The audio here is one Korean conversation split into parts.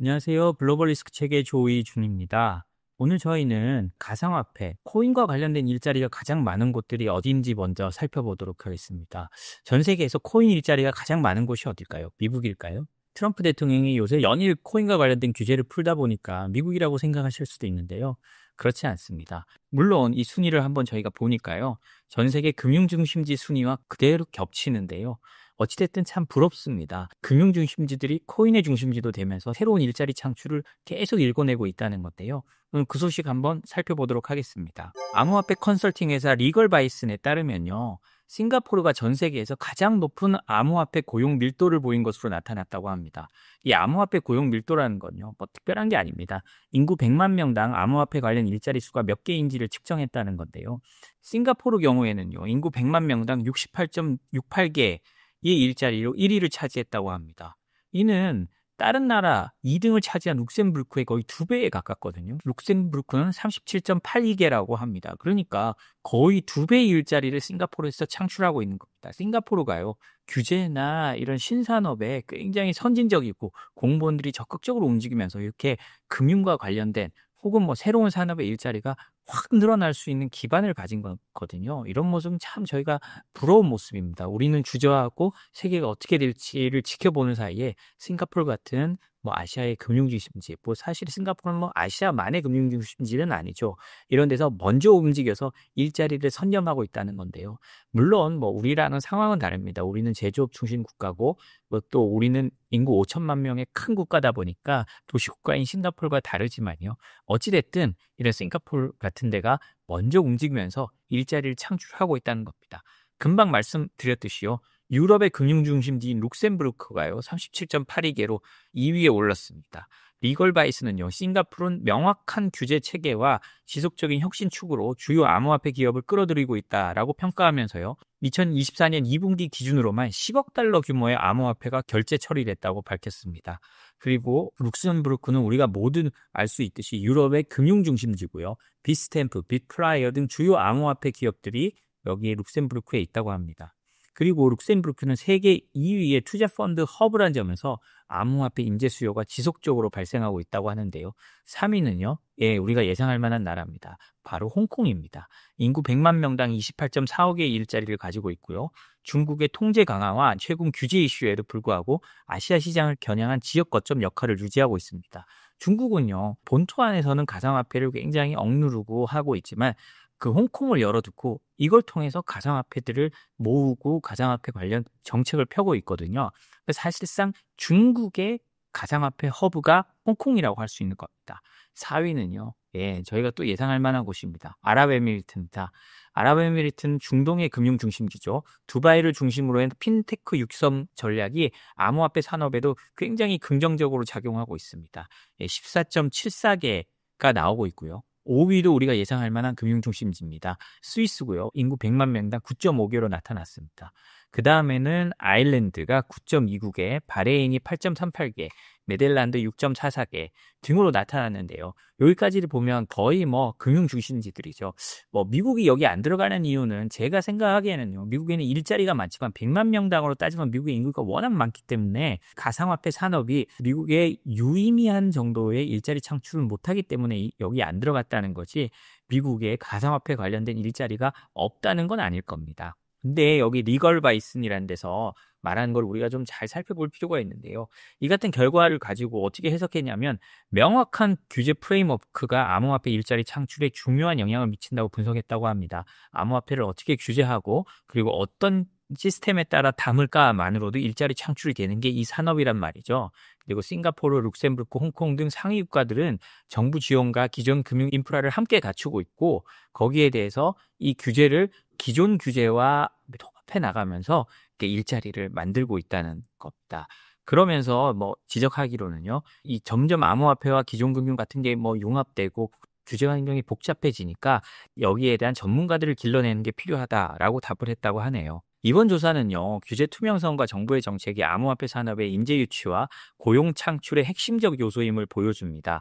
안녕하세요. 글로벌 리스크 체계 조이준입니다. 오늘 저희는 가상화폐, 코인과 관련된 일자리가 가장 많은 곳들이 어딘지 먼저 살펴보도록 하겠습니다. 전 세계에서 코인 일자리가 가장 많은 곳이 어딜까요? 미국일까요? 트럼프 대통령이 요새 연일 코인과 관련된 규제를 풀다 보니까 미국이라고 생각하실 수도 있는데요. 그렇지 않습니다. 물론 이 순위를 한번 저희가 보니까요. 전 세계 금융중심지 순위와 그대로 겹치는데요. 어찌됐든 참 부럽습니다. 금융중심지들이 코인의 중심지도 되면서 새로운 일자리 창출을 계속 일궈내고 있다는 건데요. 오늘 그 소식 한번 살펴보도록 하겠습니다. 암호화폐 컨설팅 회사 리걸바이슨에 따르면요. 싱가포르가 전 세계에서 가장 높은 암호화폐 고용 밀도를 보인 것으로 나타났다고 합니다. 이 암호화폐 고용 밀도라는 건요. 뭐 특별한 게 아닙니다. 인구 100만 명당 암호화폐 관련 일자리 수가 몇 개인지를 측정했다는 건데요. 싱가포르 경우에는요. 인구 100만 명당 68.68개 이 일자리로 1위를 차지했다고 합니다. 이는 다른 나라 2등을 차지한 룩셈부르크의 거의 2배에 가깝거든요. 룩셈부르크는 37.82개라고 합니다. 그러니까 거의 2배의 일자리를 싱가포르에서 창출하고 있는 겁니다. 싱가포르가요. 규제나 이런 신산업에 굉장히 선진적이고 공무원들이 적극적으로 움직이면서 이렇게 금융과 관련된 혹은 뭐 새로운 산업의 일자리가 확 늘어날 수 있는 기반을 가진 거거든요. 이런 모습은 참 저희가 부러운 모습입니다. 우리는 주저하고 세계가 어떻게 될지를 지켜보는 사이에 싱가포르 같은 뭐 아시아의 금융중심지, 뭐 사실 싱가포르는 뭐 아시아만의 금융중심지는 아니죠. 이런 데서 먼저 움직여서 일자리를 선점하고 있다는 건데요. 물론 뭐 우리라는 상황은 다릅니다. 우리는 제조업 중심 국가고 뭐 또 우리는 인구 5천만 명의 큰 국가다 보니까 도시국가인 싱가포르가 다르지만요. 어찌됐든 이런 싱가포르 같은 데가 먼저 움직이면서 일자리를 창출하고 있다는 겁니다. 금방 말씀드렸듯이요. 유럽의 금융중심지인 룩셈부르크가요. 37.82개로 2위에 올랐습니다. 리걸바이스는요. 싱가포르는 명확한 규제 체계와 지속적인 혁신 축으로 주요 암호화폐 기업을 끌어들이고 있다라고 평가하면서요. 2024년 2분기 기준으로만 10억 달러 규모의 암호화폐가 결제 처리됐다고 밝혔습니다. 그리고 룩셈부르크는 우리가 모두 알 수 있듯이 유럽의 금융중심지고요. 비스탬프, 빅플라이어 등 주요 암호화폐 기업들이 여기에 룩셈부르크에 있다고 합니다. 그리고 룩셈부르크는 세계 2위의 투자펀드 허브라는 점에서 암호화폐 인재 수요가 지속적으로 발생하고 있다고 하는데요. 3위는요. 예, 우리가 예상할 만한 나라입니다. 바로 홍콩입니다. 인구 100만 명당 28.45개의 일자리를 가지고 있고요. 중국의 통제 강화와 최근 규제 이슈에도 불구하고 아시아 시장을 겨냥한 지역 거점 역할을 유지하고 있습니다. 중국은요. 본토 안에서는 가상화폐를 굉장히 억누르고 하고 있지만 그 홍콩을 열어두고 이걸 통해서 가상화폐들을 모으고 가상화폐 관련 정책을 펴고 있거든요. 사실상 중국의 가상화폐 허브가 홍콩이라고 할 수 있는 겁니다. 4위는요. 예, 저희가 또 예상할 만한 곳입니다. 아랍에미리트입니다. 아랍에미리트는 중동의 금융 중심지죠. 두바이를 중심으로 한 핀테크 육성 전략이 암호화폐 산업에도 굉장히 긍정적으로 작용하고 있습니다. 예, 14.74개가 나오고 있고요. 5위도 우리가 예상할 만한 금융중심지입니다. 스위스고요. 인구 100만 명당 9.5개로 나타났습니다. 그 다음에는 아일랜드가 9.29개, 바레인이 8.38개, 네덜란드 6.44개 등으로 나타났는데요. 여기까지를 보면 거의 뭐 금융중심지들이죠. 뭐 미국이 여기 안 들어가는 이유는 제가 생각하기에는요. 미국에는 일자리가 많지만 100만 명당으로 따지면 미국의 인구가 워낙 많기 때문에 가상화폐 산업이 미국의 유의미한 정도의 일자리 창출을 못하기 때문에 여기 안 들어갔다는 거지 미국의 가상화폐 관련된 일자리가 없다는 건 아닐 겁니다. 근데 여기 리걸바이슨이라는 데서 말하는 걸 우리가 좀 잘 살펴볼 필요가 있는데요. 이 같은 결과를 가지고 어떻게 해석했냐면 명확한 규제 프레임워크가 암호화폐 일자리 창출에 중요한 영향을 미친다고 분석했다고 합니다. 암호화폐를 어떻게 규제하고 그리고 어떤 시스템에 따라 담을까만으로도 일자리 창출이 되는 게 이 산업이란 말이죠. 그리고 싱가포르, 룩셈부르크, 홍콩 등 상위 국가들은 정부 지원과 기존 금융 인프라를 함께 갖추고 있고 거기에 대해서 이 규제를 기존 규제와 통합해 나가면서 일자리를 만들고 있다는 겁니다. 그러면서 뭐 지적하기로는요, 이 점점 암호화폐와 기존 금융 같은 게 뭐 융합되고 규제 환경이 복잡해지니까 여기에 대한 전문가들을 길러내는 게 필요하다라고 답을 했다고 하네요. 이번 조사는요, 규제 투명성과 정부의 정책이 암호화폐 산업의 인재 유치와 고용 창출의 핵심적 요소임을 보여줍니다.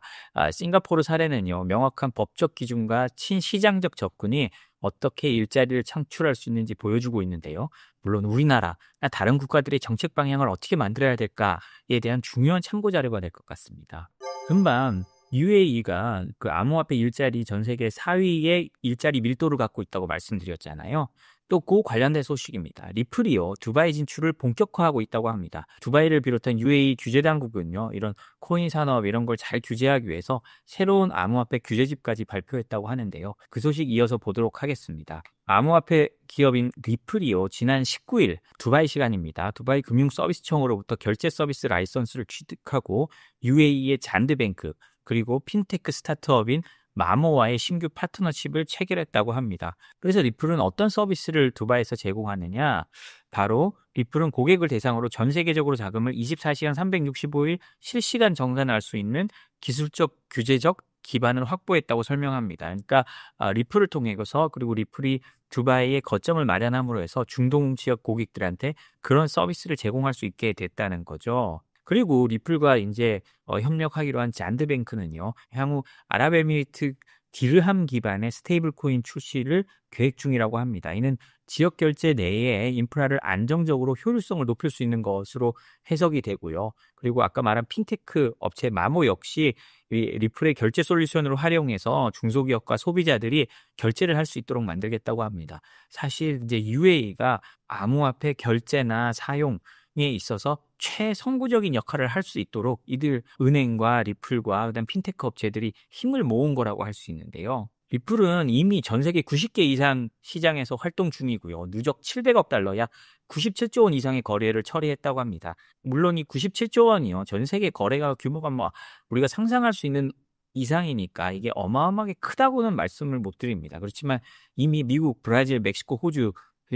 싱가포르 사례는요, 명확한 법적 기준과 친시장적 접근이 어떻게 일자리를 창출할 수 있는지 보여주고 있는데요. 물론 우리나라나 다른 국가들의 정책 방향을 어떻게 만들어야 될까에 대한 중요한 참고 자료가 될 것 같습니다. 금방 UAE가 그 암호화폐 일자리 전 세계 4위의 일자리 밀도를 갖고 있다고 말씀드렸잖아요. 또 그 관련된 소식입니다. 리플이요, 두바이 진출을 본격화하고 있다고 합니다. 두바이를 비롯한 UAE 규제 당국은요, 이런 코인 산업 이런 걸 잘 규제하기 위해서 새로운 암호화폐 규제집까지 발표했다고 하는데요. 그 소식 이어서 보도록 하겠습니다. 암호화폐 기업인 리플이요, 지난 19일 두바이 시간입니다. 두바이 금융서비스청으로부터 결제 서비스 라이선스를 취득하고 UAE의 잔드뱅크 그리고 핀테크 스타트업인 마모와의 신규 파트너십을 체결했다고 합니다. 그래서 리플은 어떤 서비스를 두바이에서 제공하느냐? 바로 리플은 고객을 대상으로 전 세계적으로 자금을 24시간 365일 실시간 정산할 수 있는 기술적, 규제적 기반을 확보했다고 설명합니다. 그러니까 리플을 통해서 그리고 리플이 두바이에 거점을 마련함으로 해서 중동 지역 고객들한테 그런 서비스를 제공할 수 있게 됐다는 거죠. 그리고 리플과 이제 협력하기로 한 잔드뱅크는요, 향후 아랍에미리트 디르함 기반의 스테이블 코인 출시를 계획 중이라고 합니다. 이는 지역 결제 내에 인프라를 안정적으로 효율성을 높일 수 있는 것으로 해석이 되고요. 그리고 아까 말한 핀테크 업체 마모 역시 이 리플의 결제 솔루션으로 활용해서 중소기업과 소비자들이 결제를 할 수 있도록 만들겠다고 합니다. 사실 이제 UAE가 암호화폐 결제나 사용에 있어서 최선구적인 역할을 할 수 있도록 이들 은행과 리플과 그다음 핀테크 업체들이 힘을 모은 거라고 할 수 있는데요. 리플은 이미 전 세계 90개 이상 시장에서 활동 중이고요. 누적 700억 달러, 약 97조 원 이상의 거래를 처리했다고 합니다. 물론 이 97조 원이요, 전 세계 거래가 규모가 뭐 우리가 상상할 수 있는 이상이니까 이게 어마어마하게 크다고는 말씀을 못 드립니다. 그렇지만 이미 미국, 브라질, 멕시코, 호주,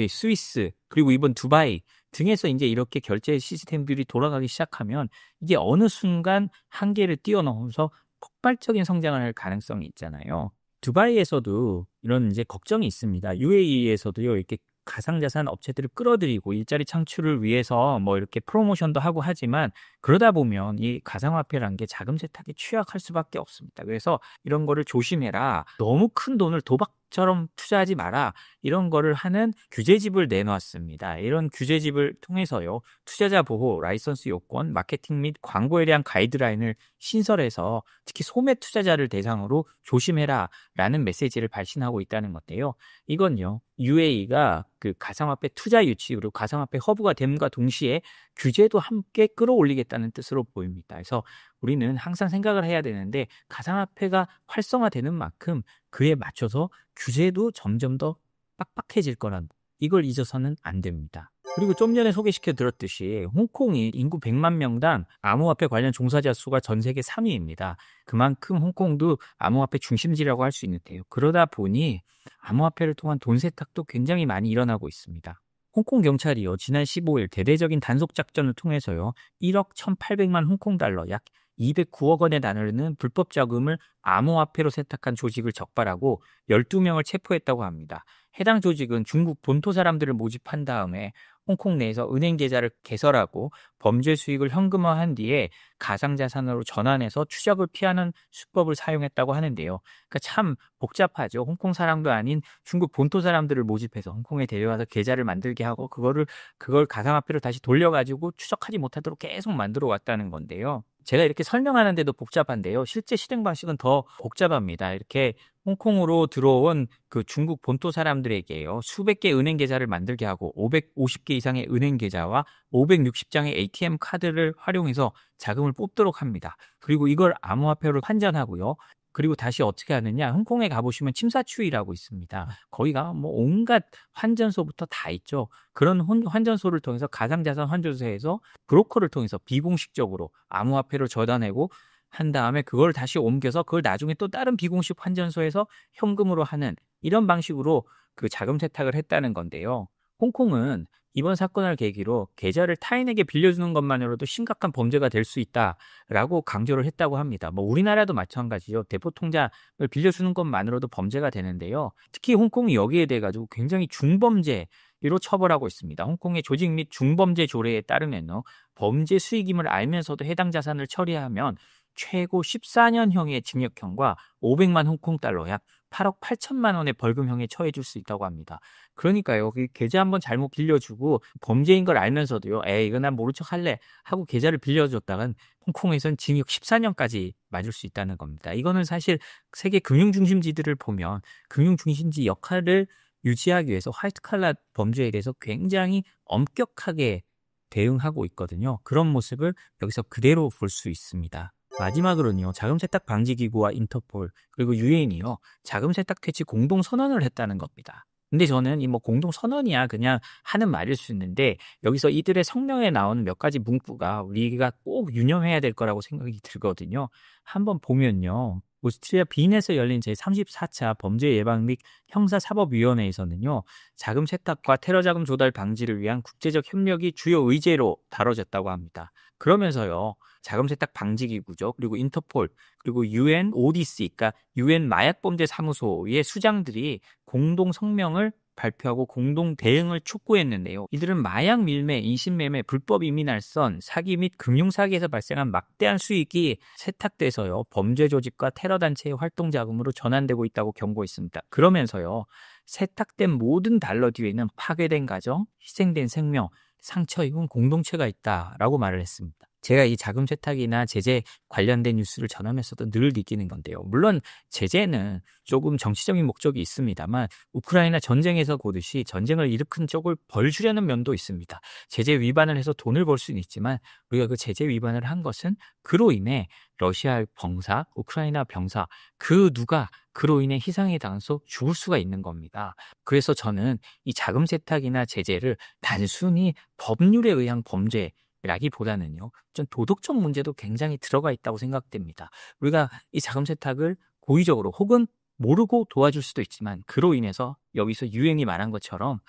스위스, 그리고 이번 두바이 등에서 이제 이렇게 결제 시스템들이 돌아가기 시작하면 이게 어느 순간 한계를 뛰어넘어서 폭발적인 성장을 할 가능성이 있잖아요. 두바이에서도 이런 이제 걱정이 있습니다. UAE에서도요, 이렇게 가상자산 업체들을 끌어들이고 일자리 창출을 위해서 뭐 이렇게 프로모션도 하고 하지만 그러다 보면 이 가상화폐라는 게 자금 세탁에 취약할 수밖에 없습니다. 그래서 이런 거를 조심해라. 너무 큰 돈을 도박처럼 투자하지 마라. 이런 거를 하는 규제집을 내놨습니다. 이런 규제집을 통해서요, 투자자 보호, 라이선스 요건, 마케팅 및 광고에 대한 가이드라인을 신설해서 특히 소매 투자자를 대상으로 조심해라 라는 메시지를 발신하고 있다는 건데요. 이건요, UAE가 그 가상화폐 투자 유치 그리고 가상화폐 허브가 됨과 동시에 규제도 함께 끌어올리겠다는 뜻으로 보입니다. 그래서 우리는 항상 생각을 해야 되는데 가상화폐가 활성화되는 만큼 그에 맞춰서 규제도 점점 더 빡빡해질 거란, 이걸 잊어서는 안 됩니다. 그리고 좀 전에 소개시켜 드렸듯이 홍콩이 인구 100만 명당 암호화폐 관련 종사자 수가 전 세계 3위입니다. 그만큼 홍콩도 암호화폐 중심지라고 할 수 있는데요. 그러다 보니 암호화폐를 통한 돈 세탁도 굉장히 많이 일어나고 있습니다. 홍콩 경찰이요, 지난 15일 대대적인 단속 작전을 통해서요, 1억 1,800만 홍콩 달러, 약 209억 원에 달하는 불법 자금을 암호화폐로 세탁한 조직을 적발하고 12명을 체포했다고 합니다. 해당 조직은 중국 본토 사람들을 모집한 다음에 홍콩 내에서 은행 계좌를 개설하고 범죄 수익을 현금화한 뒤에 가상자산으로 전환해서 추적을 피하는 수법을 사용했다고 하는데요. 그러니까 참 복잡하죠. 홍콩 사람도 아닌 중국 본토 사람들을 모집해서 홍콩에 데려와서 계좌를 만들게 하고 그걸 가상화폐로 다시 돌려가지고 추적하지 못하도록 계속 만들어 왔다는 건데요. 제가 이렇게 설명하는데도 복잡한데요. 실제 실행 방식은 더 복잡합니다. 이렇게 홍콩으로 들어온 그 중국 본토 사람들에게요, 수백 개 은행 계좌를 만들게 하고 550개 이상의 은행 계좌와 560장의 ATM 카드를 활용해서 자금을 뽑도록 합니다. 그리고 이걸 암호화폐로 환전하고요. 그리고 다시 어떻게 하느냐, 홍콩에 가보시면 침사추이라고 있습니다. 거기가 뭐 온갖 환전소부터 다 있죠. 그런 환전소를 통해서 가상자산 환전소에서 브로커를 통해서 비공식적으로 암호화폐를 전환하고 한 다음에 그걸 다시 옮겨서 그걸 나중에 또 다른 비공식 환전소에서 현금으로 하는, 이런 방식으로 그 자금 세탁을 했다는 건데요. 홍콩은 이번 사건을 계기로 계좌를 타인에게 빌려주는 것만으로도 심각한 범죄가 될 수 있다라고 강조를 했다고 합니다. 뭐 우리나라도 마찬가지죠. 대포통장을 빌려주는 것만으로도 범죄가 되는데요. 특히 홍콩이 여기에 대해 가지고 굉장히 중범죄로 처벌하고 있습니다. 홍콩의 조직 및 중범죄 조례에 따르면요, 범죄 수익임을 알면서도 해당 자산을 처리하면 최고 14년형의 징역형과 500만 홍콩 달러, 약 8억 8천만 원의 벌금형에 처해질 수 있다고 합니다. 그러니까요. 계좌 한번 잘못 빌려주고 범죄인 걸 알면서도요. 에이, 이거 난 모른 척 할래 하고 계좌를 빌려줬다간 홍콩에선 징역 14년까지 맞을 수 있다는 겁니다. 이거는 사실 세계 금융중심지들을 보면 금융중심지 역할을 유지하기 위해서 화이트 칼라 범죄에 대해서 굉장히 엄격하게 대응하고 있거든요. 그런 모습을 여기서 그대로 볼 수 있습니다. 마지막으로는요. 자금세탁 방지기구와 인터폴 그리고 유엔이요. 자금세탁 퇴치 공동선언을 했다는 겁니다. 근데 저는 이 뭐 공동선언이야 그냥 하는 말일 수 있는데 여기서 이들의 성명에 나오는 몇 가지 문구가 우리가 꼭 유념해야 될 거라고 생각이 들거든요. 한번 보면요. 오스트리아 빈에서 열린 제34차 범죄예방 및 형사사법위원회에서는요. 자금 세탁과 테러 자금 조달 방지를 위한 국제적 협력이 주요 의제로 다뤄졌다고 합니다. 그러면서요. 자금 세탁 방지 기구죠. 그리고 인터폴, 그리고 UN ODC, 그러니까 UN 마약범죄 사무소의 수장들이 공동 성명을 발표하고 공동 대응을 촉구했는데요. 이들은 마약 밀매, 인신매매, 불법 이민알선, 사기 및 금융사기에서 발생한 막대한 수익이 세탁돼서요. 범죄 조직과 테러 단체의 활동 자금으로 전환되고 있다고 경고했습니다. 그러면서요. 세탁된 모든 달러 뒤에는 파괴된 가정, 희생된 생명, 상처 입은 공동체가 있다라고 말을 했습니다. 제가 이 자금 세탁이나 제재 관련된 뉴스를 전하면서도 늘 느끼는 건데요. 물론 제재는 조금 정치적인 목적이 있습니다만 우크라이나 전쟁에서 보듯이 전쟁을 일으킨 쪽을 벌 주려는 면도 있습니다. 제재 위반을 해서 돈을 벌 수는 있지만 우리가 그 제재 위반을 한 것은 그로 인해 러시아 병사, 우크라이나 병사 그 누가 그로 인해 희생에 당해서 죽을 수가 있는 겁니다. 그래서 저는 이 자금 세탁이나 제재를 단순히 법률에 의한 범죄 라기보다는요, 좀 도덕적 문제도 굉장히 들어가 있다고 생각됩니다. 우리가 이 자금 세탁을 고의적으로 혹은 모르고 도와줄 수도 있지만 그로 인해서 여기서 유엔이 말한 것처럼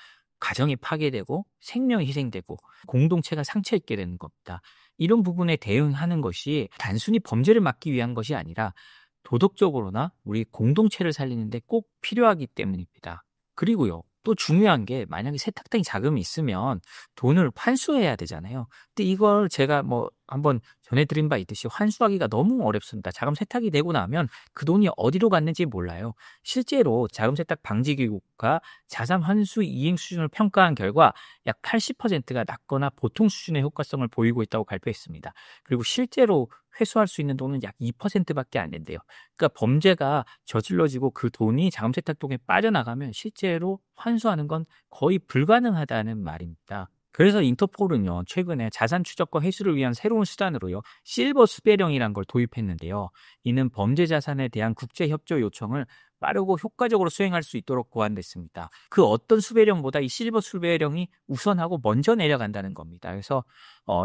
가정이 파괴되고 생명이 희생되고 공동체가 상처 입게 되는 겁니다. 이런 부분에 대응하는 것이 단순히 범죄를 막기 위한 것이 아니라 도덕적으로나 우리 공동체를 살리는데 꼭 필요하기 때문입니다. 그리고요. 또 중요한 게 만약에 세탁된 자금이 있으면 돈을 환수해야 되잖아요. 근데 이걸 제가 뭐 한번 전해드린 바 있듯이 환수하기가 너무 어렵습니다. 자금 세탁이 되고 나면 그 돈이 어디로 갔는지 몰라요. 실제로 자금 세탁 방지기구가 자산 환수 이행 수준을 평가한 결과 약 80%가 낮거나 보통 수준의 효과성을 보이고 있다고 발표했습니다. 그리고 실제로 회수할 수 있는 돈은 약 2%밖에 안 된대요. 그러니까 범죄가 저질러지고 그 돈이 자금 세탁통에 빠져나가면 실제로 환수하는 건 거의 불가능하다는 말입니다. 그래서 인터폴은요, 최근에 자산 추적과 회수를 위한 새로운 수단으로요, 실버 수배령이란 걸 도입했는데요. 이는 범죄 자산에 대한 국제 협조 요청을 빠르고 효과적으로 수행할 수 있도록 고안됐습니다. 그 어떤 수배령보다 이 실버 수배령이 우선하고 먼저 내려간다는 겁니다. 그래서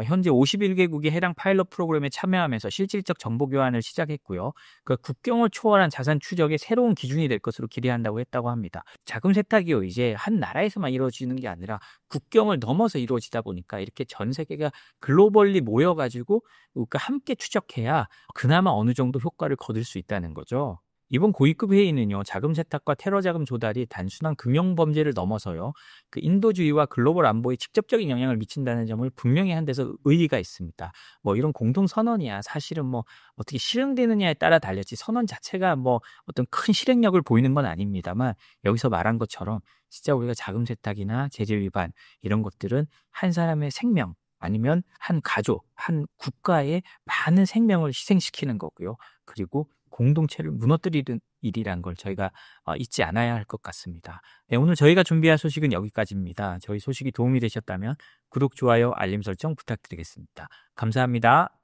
현재 51개국이 해당 파일럿 프로그램에 참여하면서 실질적 정보 교환을 시작했고요. 그 국경을 초월한 자산 추적의 새로운 기준이 될 것으로 기대한다고 했다고 합니다. 자금 세탁이요, 이제 한 나라에서만 이루어지는 게 아니라 국경을 넘어서 이루어지다 보니까 이렇게 전 세계가 글로벌리 모여가지고 함께 추적해야 그나마 어느 정도 효과를 거둘 수 있다는 거죠. 이번 고위급 회의는요, 자금 세탁과 테러 자금 조달이 단순한 금융 범죄를 넘어서요, 그 인도주의와 글로벌 안보에 직접적인 영향을 미친다는 점을 분명히 한 데서 의의가 있습니다. 뭐 이런 공동 선언이야 사실은 뭐 어떻게 실행되느냐에 따라 달렸지 선언 자체가 뭐 어떤 큰 실행력을 보이는 건 아닙니다만 여기서 말한 것처럼 진짜 우리가 자금 세탁이나 제재 위반 이런 것들은 한 사람의 생명 아니면 한 가족, 한 국가의 많은 생명을 희생시키는 거고요. 그리고 공동체를 무너뜨리는 일이란 걸 저희가 잊지 않아야 할 것 같습니다. 네, 오늘 저희가 준비한 소식은 여기까지입니다. 저희 소식이 도움이 되셨다면 구독, 좋아요, 알림 설정 부탁드리겠습니다. 감사합니다.